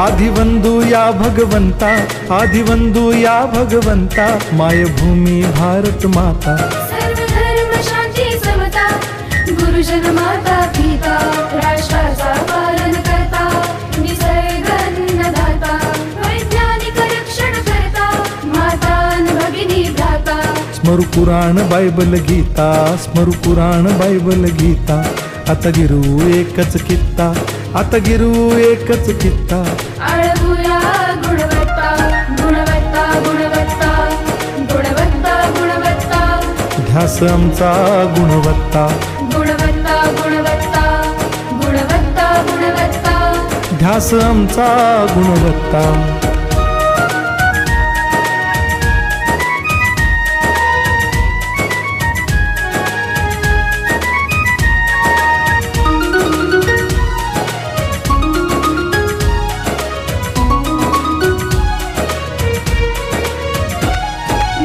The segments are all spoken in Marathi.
आदिवंदू या भगवंता, आदिवंदू या भगवंता, मायभूमी भारत माता, सर्व धर्म शांती समता, गुरुजन माता पिता, राष्ट्राचा पालन करता, निसर्ग अन्नदाता, वैज्ञानिक रक्षण करता, माता अन भगिनी भ्राता. स्मरू पुराण बायबल गीता, स्मरू पुराण बायबल गीता, आता गिरू एकच कित्ता, आता गिरू एकच कित्ता. आळवूया गुणवत्ता, गुणवत्ता, गुणवत्ता, गुणवत्ता, गुणवत्ता, ध्यास आमचा गुणवत्ता, गुणवत्ता, गुणवत्ता, गुणवत्ता, गुणवत्ता. ध्यास आमचा गुणवत्ता.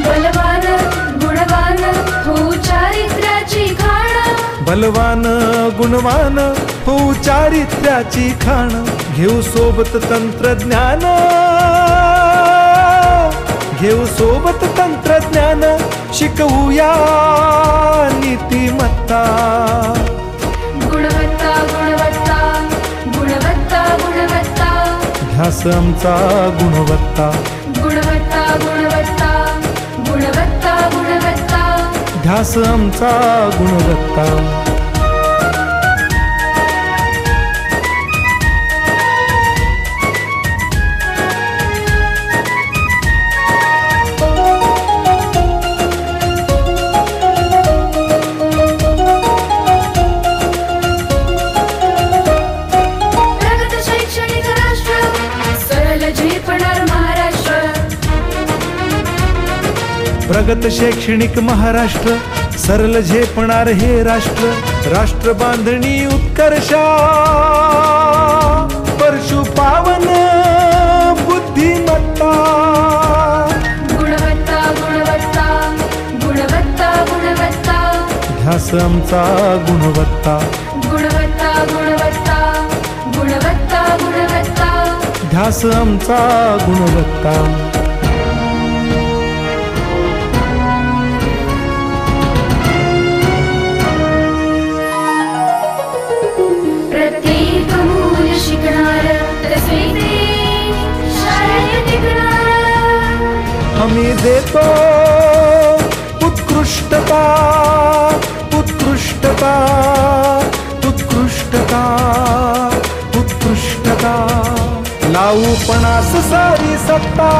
बलवान गुणवान हो चारित्र्याची खाण, बलवान गुणवान हो चारित्र्याची खाण, घेऊ सोबत तंत्रज्ञान, घेऊ सोबत तंत्रज्ञान, शिकवूया नीतिमत्ता. गुणवत्ता, गुणवत्ता, गुणवत्ता, गुणवत्ता, ध्यास आमचा गुणवत्ता, गुणवत्ता, गुणवत्ता, गुणवत्ता, गुणवत्ता. ध्यास आमचा गुणवत्ता. प्रगत शैक्षणिक राष्ट्र, सरल झेपणार महाराष्ट्र. प्रगत शैक्षणिक महाराष्ट्र, सरल झेपणार हे राष्ट्र, राष्ट्र बांधणी उत्कर्षा, परशु पावन बुद्धिमत्ता. गुणवत्ता, गुणवत्ता, गुणवत्ता, गुणवत्ता, ध्यास आमचा गुणवत्ता, गुणवत्ता, गुणवत्ता, गुणवत्ता, गुणवत्ता. ध्यास आमचा गुणवत्ता. प्रत्येक मूल शिकणार, तसे ते शाळेत टिकणार. हमी देतो उत्कृष्टता, उत्कृष्टता, उत्कृष्टता, उत्कृष्टता. लावू पणास सारी सत्ता.